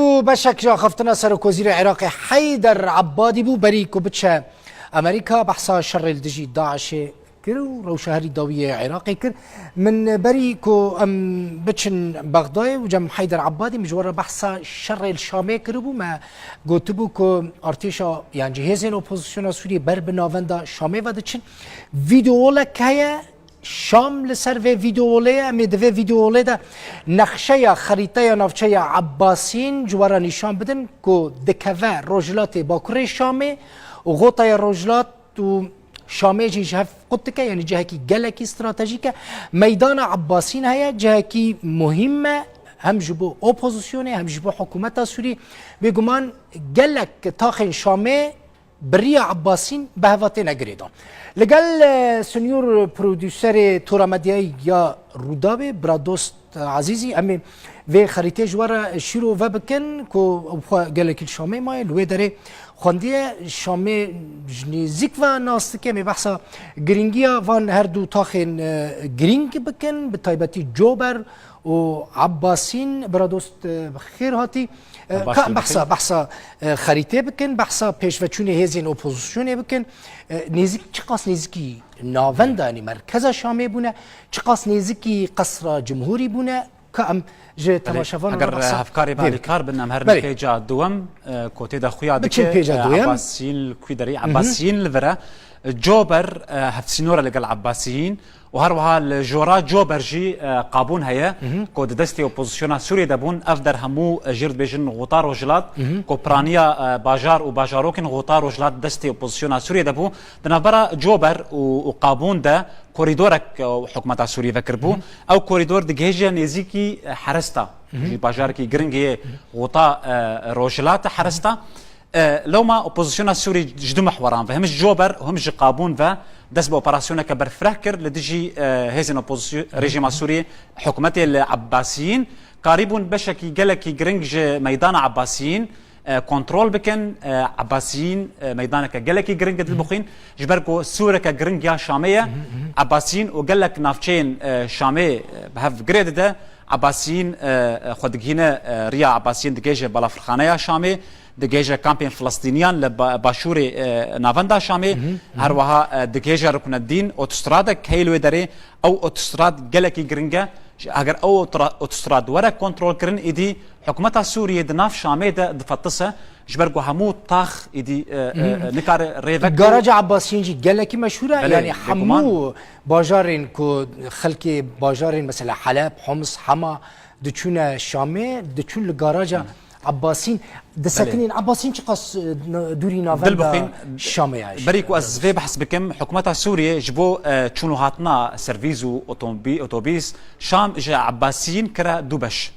بو بشك جا خفتنا سرك وزير العراق حيدر عبادي بو بريكو بتشا أمريكا بحصا شر الدجي داعش كرو رو شهري داوية عراقي كر من بريكو بتشن بغداد وجم حيدر عبادي مجورة بحصا شر الشامي كربو ما قلتبو كو ارتيشا يعني جهازين اوبوزيسيون سوري بر بناوندا شامي ودتشن فيديو لك هيا شام لسر و ویدیوله امی دوی ویدیوله دا نقشه خریطه نافچه عباسین جوارا نشان بدن که دکوه روجلات باکره شامه و غوطه روجلات و شامه جهه قد که یعنی جهه کی گلکی استراتژیکه میدان عباسین هیا جهه کی مهمه هم جبو اپوزیسیونه هم جبو حکومت سوری بگمان گلک تاخن شامه بري عباسين بهواتي نجريدون لقال سنيور بروديوسر تورا مدياي يا رودابي برادوست عزيزي امي في خريطه جوارا شيرو وبكن كو قالك الشامي ماي الويدري خونديه شامي جنيزيك و ناستكي مي بحثا جرينجيا فان هردو تاخن جرينج بكن بتايبتي جوبر وعباسين برادوست بخير هاتي بحثا خريطه بكن بحثا پیشوچوني هزين اوپوزيسيون بكن نزيك چقاس نزيكي ناونداني مركز شامي بونه چقاس نزيكي قصر جمهوري بونه كأم جه تماشافان اگر افکاری بالی کار بنام هر پیجا دوم کوتی دا خویا دکه عباسيين كويدري عباسيين لفرا جوبر هفسينورا لقال عباسيين وهروها الجورا جوبر جي قابون هيا كود دستي اوبوزيسيون سوريا دابون افدر همو جيرد بيجن غوطار وجلات كوبرانيا باجار وباجاروكن غوطار وجلات دستي اوبوزيسيون سوريا دابو دنابرا جوبر وقابون دا كوريدورك حكومه سوريا فكربو او كوريدور دجيجا نيزيكي حرستا جي باجاركي جرينجي غوطا روجلات حرستا لو ما اوبوزيسيون سوري جدو محوران فهمش جوبر وهمش قابون ف دس باوبراسيون كبر فرهكر لدجي هيزن اوبوزيسيون ريجيم سوري حكومتي العباسيين قريبون بشكي جلكي جرينج ميدان عباسيين كنترول بكن عباسيين ميدانك جلكي جرينج البخين جبركو سورة كجرينج يا شامية عباسيين وجلك نافشين شامي بهاف جريد ده عباسيين خدجينا ريا عباسيين دجيجة بلافرخانية شامي دجيجة كامبين فلسطينيان لباشوري نافندا شامي هروها دجيجة ركن الدين اوتوسترادا كهيلو داري او اوتوستراد جلكي جرينجا اگر او اوتوستراد ورا كنترول كرن ايدي حكومتها سوريا دناف شامي دفتسه جبرجو همو طاخ ايدي نكار ريفك جراج عباسيين جي جلكي مشهوره يعني حمو باجارين كو خلكي باجارين مثلا حلب حمص حما دچون شامي دچون الجراج عباسين دسكنين عباسين شقص دوري نافندا شامي عايش بريكو ازفي بحس بكم حكومتها سوريا جبو تشونو هاتنا سيرفيزو اوتوبيس شام جا عباسيين كرا دوبش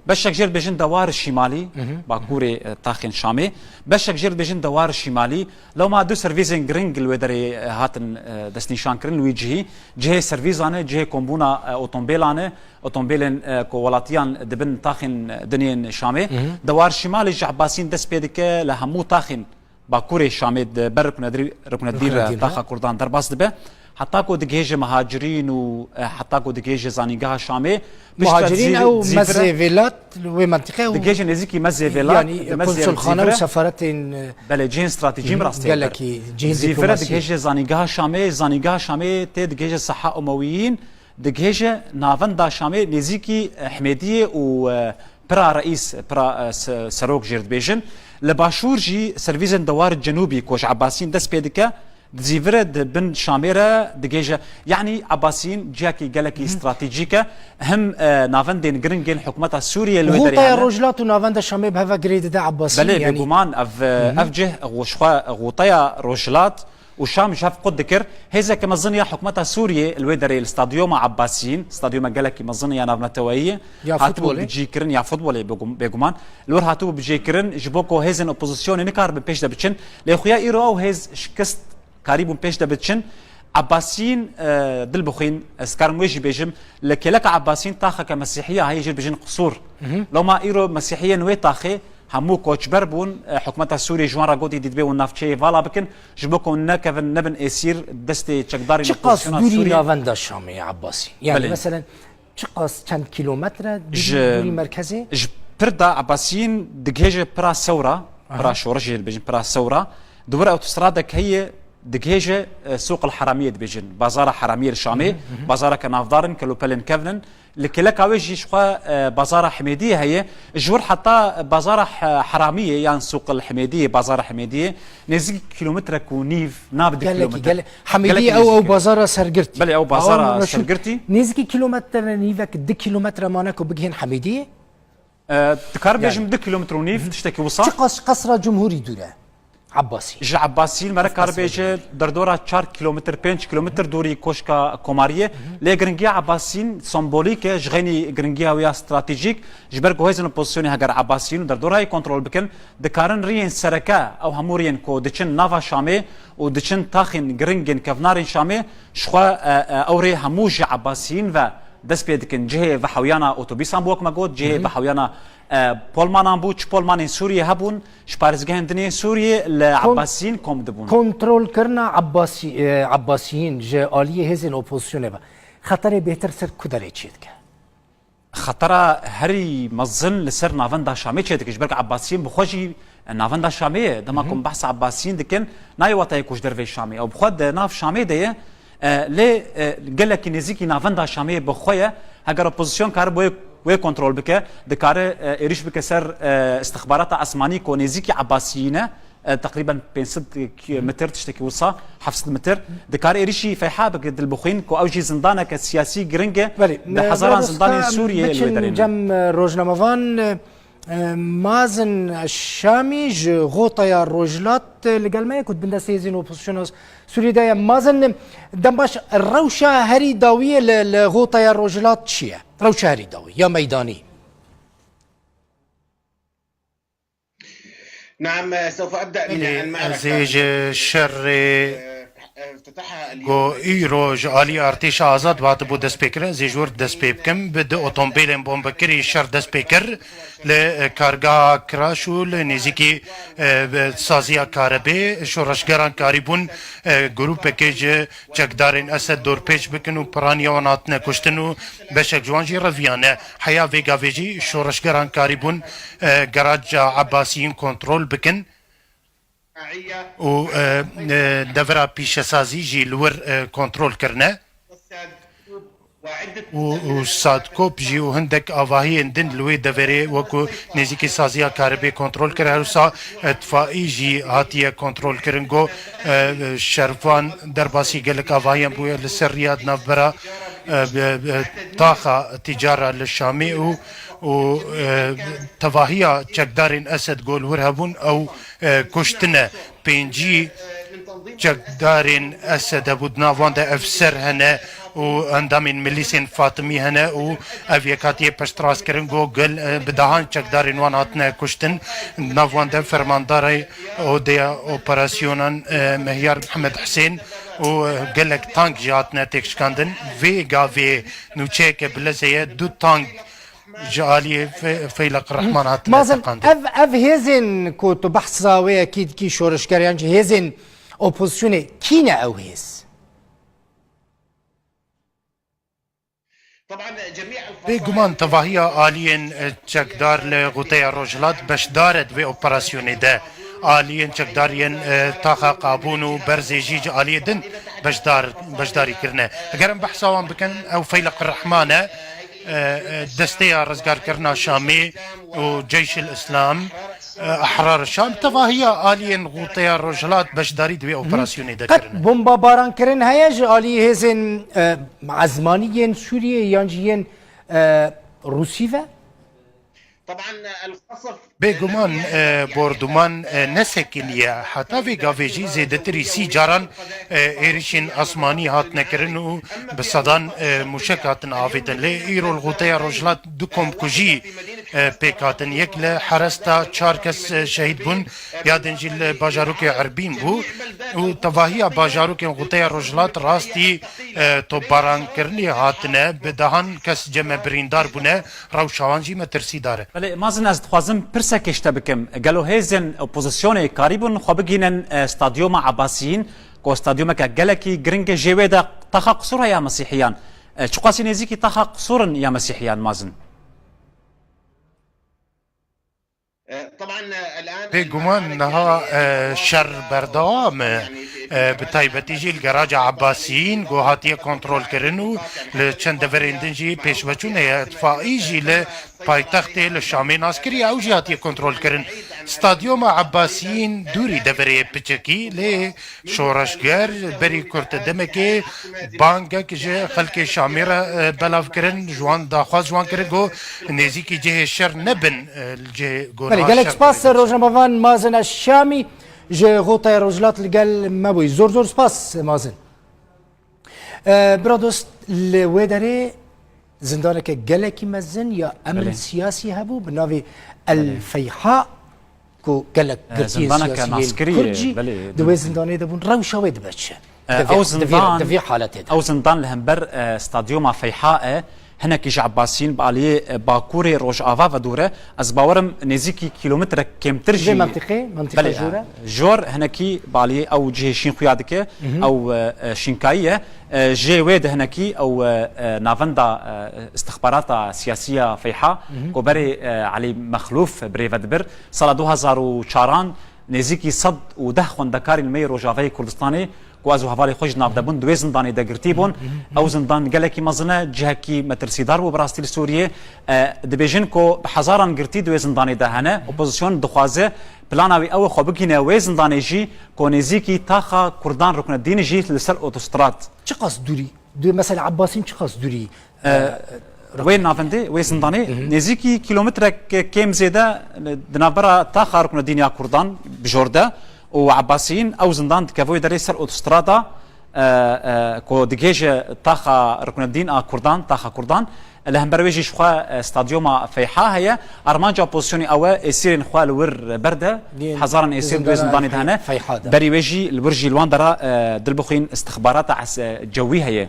بشك جير بجن دوار الشمالي باكوري تاخين شامي بشك جير بجن دوار الشمالي لو ما دو سيرفيزين جرينج الودري هاتن دسنيشان كرن ويجي جهه سيرفيزانه جهه كومبونا اوتومبيلانه اوتومبيلن كولاتيان دبن تاخين دنيا شامي دوار شمالي عباسين دس بيدك لهمو تاخن باكوري شامد ركن الدير تاخا كردان درباس دبه حتى كو دجيجه مهاجرين وحتى كو دجيجه زانيغا شامي مهاجرين او مزيفيلات ومنطقه دجيجه نزيكي مزيفيلات يعني كونسول خانه وسفارات بلجين استراتيجي مراستي قال لك زيفره دجيجه زانيغا شامي تي دجيجه صحه امويين دجيجه نافندا شامي نزيكي حميديه و برا رئيس برا سروك جيرد بيجن لباشور جي سيرفيزن دوار الجنوبي كوش عباسين دس بيدكا دزيفرد بن شاميرة دجيجة يعني عباسين جاكي جالكي استراتيجيكا هم نافندين جرينجين حكومتها سوريا غوطة رجلات ونافندا شامي بهذا جريد دا عباسين بلي يعني بيقومان افجه غوطيا رجلات وشام شاف قد ذكر هذا كمظنيا حكومتها سوريا الويدري الاستاديوم عباسيين استاديوم قالك مظنيا نافنتويه هاتو بيجي كرن يا فوتبول بيغمان لور هاتو بيجي كرن جبوكو هيزن اوبوزيسيون نكار بيش دبتشن لاخويا ايرو هيز شكست قريب بيش دبتشن عباسيين دل بخين اسكار موجي بيجم لكلك عباسيين طاخه كمسيحيه هي يجي بيجن قصور لو ما ايرو مسيحيه نوي طاخه همو كوتش بربون حكومتها سوريا جوان راغودي ديدبي ونافتشي فالا بكن جبوكو نكفن نبن اسير دستي تشقداري شقاس دوري نافندا شامي عباسي يعني بلي. مثلا شقاس كم كيلومتر دوري مركزي بردا عباسيين دقهجة برا ثورة برا شورجي البيجن برا ثورة دورة أوتوسترادك هي دقهجة سوق الحرامية دبيجن بازار حرامية الشامي بازار كنافدارن كلوبلن كفنن لكلك عويجي شخوا بازار حميدية هي جور حتى بازار حرامية يعني سوق الحميدية بازار حميدية نزيك كيلومتر كونيف نابد كيلومتر حميدية أو بازار سرقرتي بلي أو بازار سرقرتي نزيك كيلومتر نيفك 2 كيلومتر مانك وبجهن حميدية تكرب يجم 2 كيلومتر ونيف تشتكي وصل قصر جمهوري دوله عباسي جا عباسيين مرا كاربيجه دردورا 4 كيلومتر 5 كيلومتر دوري كوشكا كوماريه لي غرنجيا عباسيين سمبوليك جغني غرنجيا ويا استراتيجيك جبركو هيزن بوزيشن هاجر عباسيين دردورا هي كنترول بكن دكارن رين سركا او همورين كو دچن نافا شامي ودچن تاخين غرنجن كفنارين شامي شخوا اوري هموج عباسيين و دس بيدكن جهه وحويانا اوتوبيسان بوك ماغوت جهه وحويانا بولمان بوش بولمان سوريا هبون شبارزگهن دنيا سوريا لعباسيين كوم دبون كنترول كرنا عباسيين جه آلية هزين اوبوزيشن با خطر بهتر سر كدري تشيدك خطر هري مظن لسر نافندا شامي تشيدك جبرك عباسيين بخوجي نافندا شامي دماكم بحث عباسيين دكن ناي واتاي كوش درفي شامي او بخود ناف شامي ديه لي قال لك نزيكي نافندا شامي بخويا هاجر اوبوزيشن كاربو وي كنترول بك دكار إيريش بك سر استخبارات عثماني كونيزيكي عباسيين تقريبا 500 متر تشتكي وصا 500 متر دكار إيريشي في حابك البخين كو أوجي زندانة كسياسي جرينجة بحزاران زندان سوريا اللي جم روجنامافان مازن الشامي غوطيا روجلات اللي قال ما يكون بندا سيزين وبوزيشنوس سوريا دايا مازن دمباش الروشة هري داوية لغوطيا روجلات شيا روشة هري داوية يا ميداني نعم سوف أبدأ من المعركة زيج الشر گو ایروج آلی ارتش آزاد وات بود دست بکر زیجور دست بکم بد اتومبیل بمب کری شر دست بکر ل کارگاه کراشو ل نزیکی سازیا کاربه شورشگران کاریبون گروپ کج چکدارین اسد دور پیش بکنو پرانیا و ناتنه کشتنو بشک جوانجی رویانه حیا ویگا ویجی شورشگران کاریبون گراج عباسیین کنترول بکن و دورا پیشسازی جی لور کنترول کرنه و سادکوب جی و هندک آواهی اندن لوی دوره وکو نزیکی سازیا کاربه کنترول کرده هروسا اتفاقی جی هاتیه کنترول کرنگو شرفان درباسی گلک آواهی هم بوی لسر ریاد نفبرا طاقة تجارة للشامي و تواهية چکدارين أسد قول ورهبون أو كشتنا بينجي چکدارين أسد أبودنا وانده أفسر هنا و اندامين مليسين فاطمي هنا و افيكاتي پشتراس کرنگو گل بدهان چکدارين وان هاتنا كشتن ناوانده فرمانداري او ديا اوپراسيونان مهيار محمد حسين و قالك تانك جاتنا تكشكاندن في غافي نوچيك بلزيه دو تانك جالي فيلق الرحمن هاتنا مازن اف هيزن كنت بحث زاوية اكيد كي شورشكار يعني هيزن اوبوزيشن كينا او هيز طبعا جميع بيجمان تواهيا آليين چکدار لغوطيا روجلات باش دارد في اوبراسيوني ده آليين چکدارين تاخا قابونو برزي جيج آلية دن باش داري كرنا اگرم بحثاوان بكن او فيلق الرحمانه دستيا رزقار كرنا شامي وجيش الإسلام أحرار الشام تفاهية آليين غوطيا رجلات باش داري دوي أوبراسيوني دا قد كرنا بومبا باران كرن هياج آلي هزن عزمانيين سوريا يانجيين روسيفا طبعا القصف بيجمان بوردمان نسكنية حتى في غافيجي زيدتري سي جاران إيريشين أسماني هات نكرنو بصدان مشكاتن عافيتن لي إيرو الغوطيا رجلات دوكم كوجي بيكاتن يكلا حرستا چاركس شهيد بون يادنجي الباجاروكي عربين بو و تواهيا باجاروكي غوطيا رجلات راستي توباران كرني هاتنا بدهان كس جمع بريندار بونه روشاوانجي مترسي داره بله مازن از خوازم پرسکشته بکم گلو هیزن اپوزیسیون کاریبون خو بگینن استادیوم عباسیین کو استادیوم که گلکی گرنگ جویدا تخا قصور یا مسیحیان چقاسی نزیکی تخا قصورن یا مسیحیان مازن طبعا الان بيجومان نها شر بردوام بتايبتي جي الجراجة عباسيين جو هاتيه كنترول كرنو لچند فرندنجي پیش بچون اطفائي جي لپایتخت لشامي ناسكري او جي هاتيه كنترول كرن ستاديوم عباسيين دوري دفري بچكي ل شورشگر بري كرت دمكي بانگك جي خلق شاميرا بلاف كرن جوان داخواز جوان كرن جو نزيكي جه شر نبن الجه جو قالك سباس روجنبافان مازن الشامي جي غوطي رجلات القال ما بوي زور سباس مازن برادوست الويدري زندانك قالك مازن يا امن سياسي هبو بنافي الفيحاء كو قالك زندانك عسكري دوي زنداني دبون روشه ويد باتش او زندان دفي حالات او زندان لهمبر استاديوم فيحاء هنا كيش عباسيين بالي باكوري روج افا ودوره از باورم نزيكي كيلومتر كم ترجي منطقه جوره جور هنا كي بالي او جي شين خيادك او شينكايه جي ويد هنا كي او نافندا استخبارات سياسيه فيحاء كوبري علي مخلوف بريفدبر سال 2004 نزيكي صد وده خوندكاري المي روجافي كردستاني كوازو هفالي خوش نافدبون دوي زنداني دقرتيبون او زندان قالكي مزنه جهكي مترسيدار وبراستيل سوريه دبيجن كو بحزاران قرتي دوي زنداني دهنا اوبوزيسيون دخوازه بلاناوي او خو بكينا وي زنداني جي كو نزيكي تاخا كردان ركن الدين جي لسر اوتوستراد چه قصد دوري دو مثلا عباسين چه قصد دوري وين نافندي وين زنداني نزيكي كيلومتر كيم زياده دنابرا تاخا ركن الدين يا كردان بجورده وعباسيين او زندان كافوي دري سر اوتوسترادا كو ديجيج تاخا ركن الدين كردان تاخا كردان لهم برويجي شخوا استاديوم فيحاء هي ارمانجا بوزيشني او اسيرين خوا الور برده حزارا اسير دوي زنداني دهنا بريويجي البرجي الواندرا دلبخين استخبارات جويه هي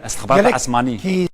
استخبارات عسماني